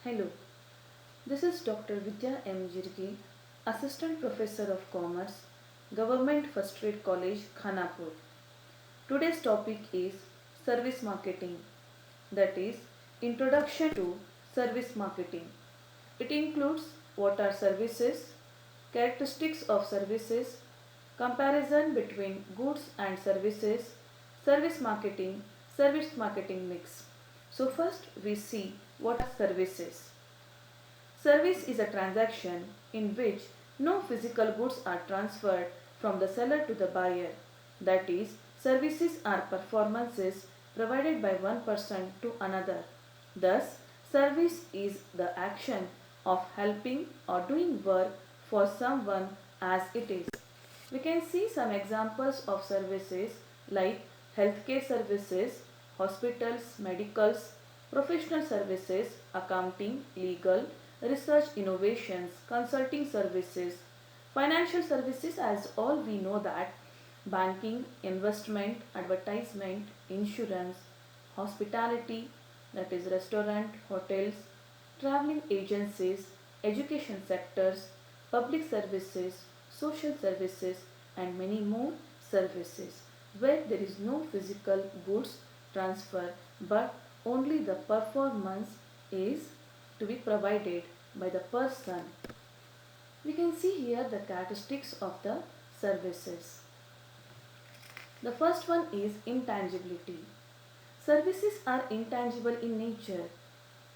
Hello, this is Dr. Vidya M. Jirgi, Assistant Professor of Commerce, Government First Aid College, Khanapur. Today's topic is Service Marketing, that is, Introduction to Service Marketing. It includes what are services, characteristics of services, comparison between goods and service marketing mix. So first we see what are services. Service is a transaction in which no physical goods are transferred from the seller to the buyer. That is, services are performances provided by one person to another. Thus, service is the action of helping or doing work for someone as it is. We can see some examples of services like healthcare services, hospitals, medicals, professional services, accounting, legal, research innovations, consulting services, financial services as all we know that banking, investment, advertisement, insurance, hospitality, that is restaurant, hotels, traveling agencies, education sectors, public services, social services and many more services where there is no physical goods transfer but only the performance is to be provided by the person. We can see here the characteristics of the services. The first one is intangibility. Services are intangible in nature.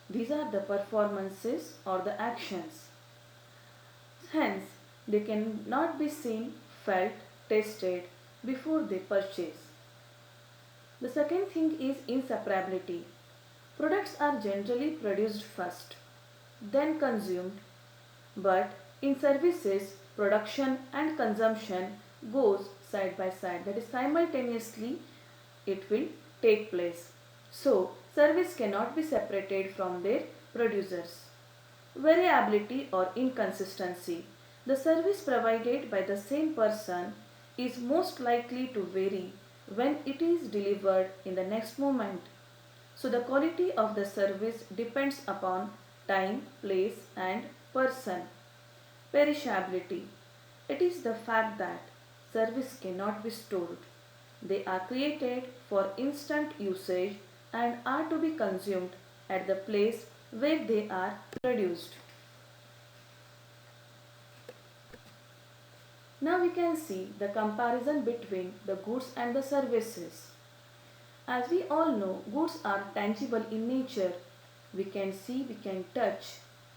These are the performances or the actions. Hence, they cannot be seen, felt, tasted before they purchase. The second thing is inseparability. Products are generally produced first, then consumed, but in services, production and consumption goes side by side. That is simultaneously it will take place. So, service cannot be separated from their producers. Variability or inconsistency. The service provided by the same person is most likely to vary when it is delivered in the next moment. So the quality of the service depends upon time, place and person. Perishability. It is the fact that service cannot be stored. They are created for instant usage and are to be consumed at the place where they are produced. Now we can see the comparison between the goods and the services. As we all know, goods are tangible in nature. We can see, we can touch,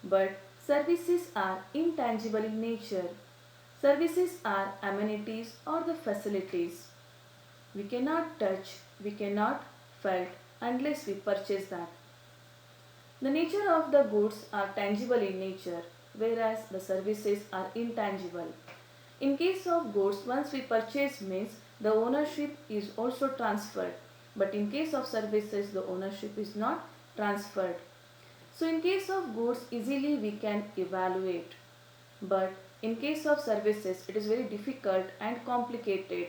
but services are intangible in nature. Services are amenities or the facilities. We cannot touch, we cannot felt unless we purchase that. The nature of the goods are tangible in nature, whereas the services are intangible. In case of goods, once we purchase means the ownership is also transferred. But in case of services, the ownership is not transferred. So in case of goods, easily we can evaluate. But in case of services, it is very difficult and complicated.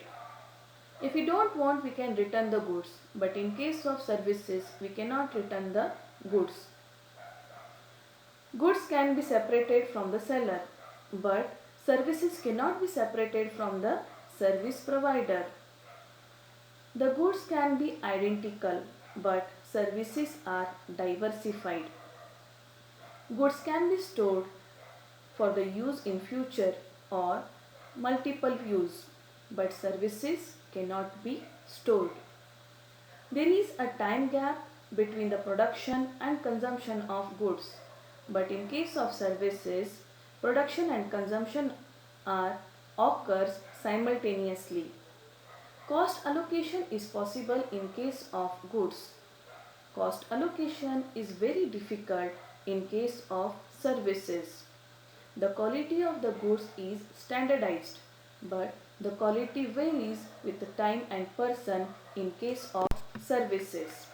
If we don't want, we can return the goods. But in case of services, we cannot return the goods. Goods can be separated from the seller, but services cannot be separated from the service provider. The goods can be identical, but services are diversified. Goods can be stored for the use in future or multiple use, but services cannot be stored. There is a time gap between the production and consumption of goods, but in case of services, production and consumption are occurs simultaneously. Cost allocation is possible in case of goods. Cost allocation is very difficult in case of services. The quality of the goods is standardized, but the quality varies with the time and person in case of services.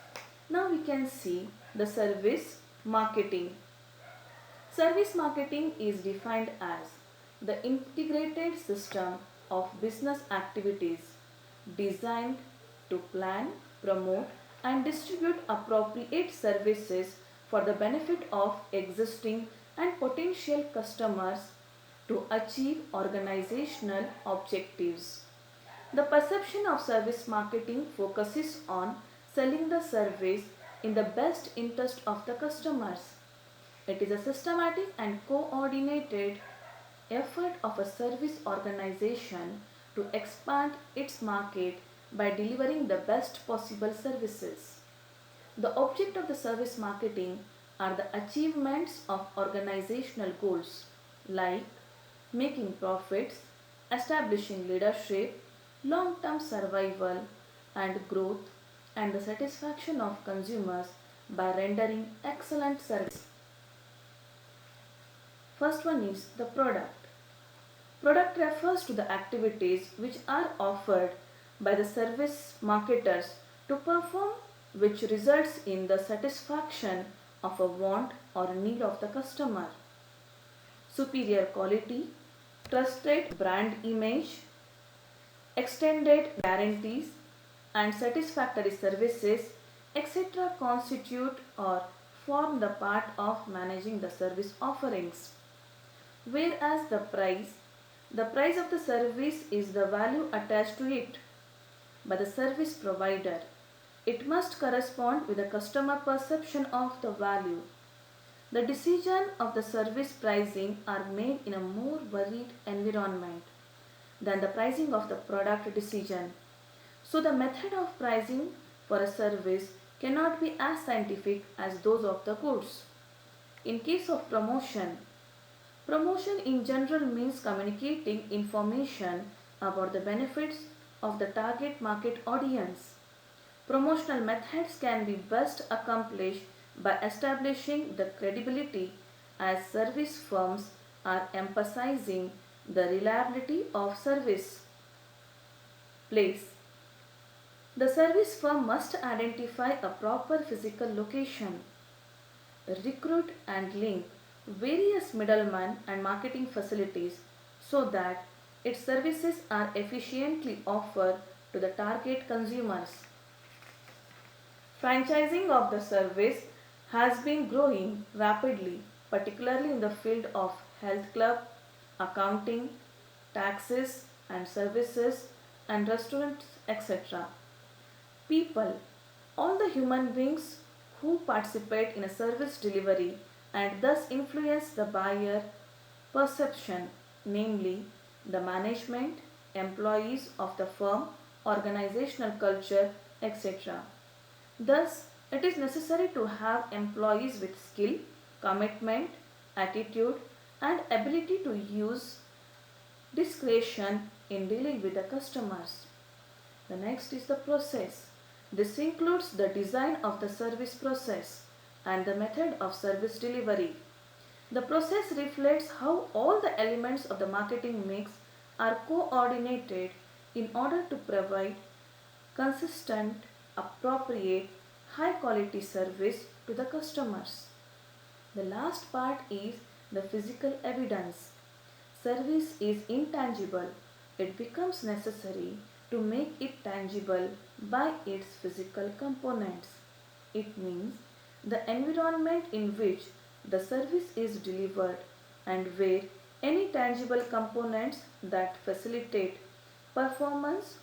Now we can see the service marketing. Service marketing is defined as the integrated system of business activities designed to plan, promote and distribute appropriate services for the benefit of existing and potential customers to achieve organizational objectives. The perception of service marketing focuses on selling the service in the best interest of the customers. It is a systematic and coordinated effort of a service organization to expand its market by delivering the best possible services. The object of the service marketing are the achievements of organizational goals like making profits, establishing leadership, long term survival and growth, and the satisfaction of consumers by rendering excellent service. First one is the product. Product refers to the activities which are offered by the service marketers to perform, which results in the satisfaction of a want or need of the customer. Superior quality, trusted brand image, extended guarantees, and satisfactory services, etc., constitute or form the part of managing the service offerings. Whereas the price of the service is the value attached to it by the service provider. It must correspond with the customer perception of the value. The decision of the service pricing are made in a more varied environment than the pricing of the product decision. So the method of pricing for a service cannot be as scientific as those of the goods. In case of promotion, promotion in general means communicating information about the benefits of the target market audience. Promotional methods can be best accomplished by establishing the credibility as service firms are emphasizing the reliability of service. Place. The service firm must identify a proper physical location, recruit and link various middlemen and marketing facilities so that its services are efficiently offered to the target consumers. Franchising of the service has been growing rapidly, particularly in the field of health club, accounting, taxes and services, and restaurants, etc. People, all the human beings who participate in a service delivery and thus influence the buyer perception, namely the management, employees of the firm, organizational culture, etc. Thus, it is necessary to have employees with skill, commitment, attitude, and ability to use discretion in dealing with the customers. The next is the process. This includes the design of the service process and the method of service delivery. The process reflects how all the elements of the marketing mix are coordinated in order to provide consistent, appropriate, high quality service to the customers. The last part is the physical evidence. Service is intangible. It becomes necessary to make it tangible by its physical components. It means the environment in which the service is delivered and where any tangible components that facilitate performance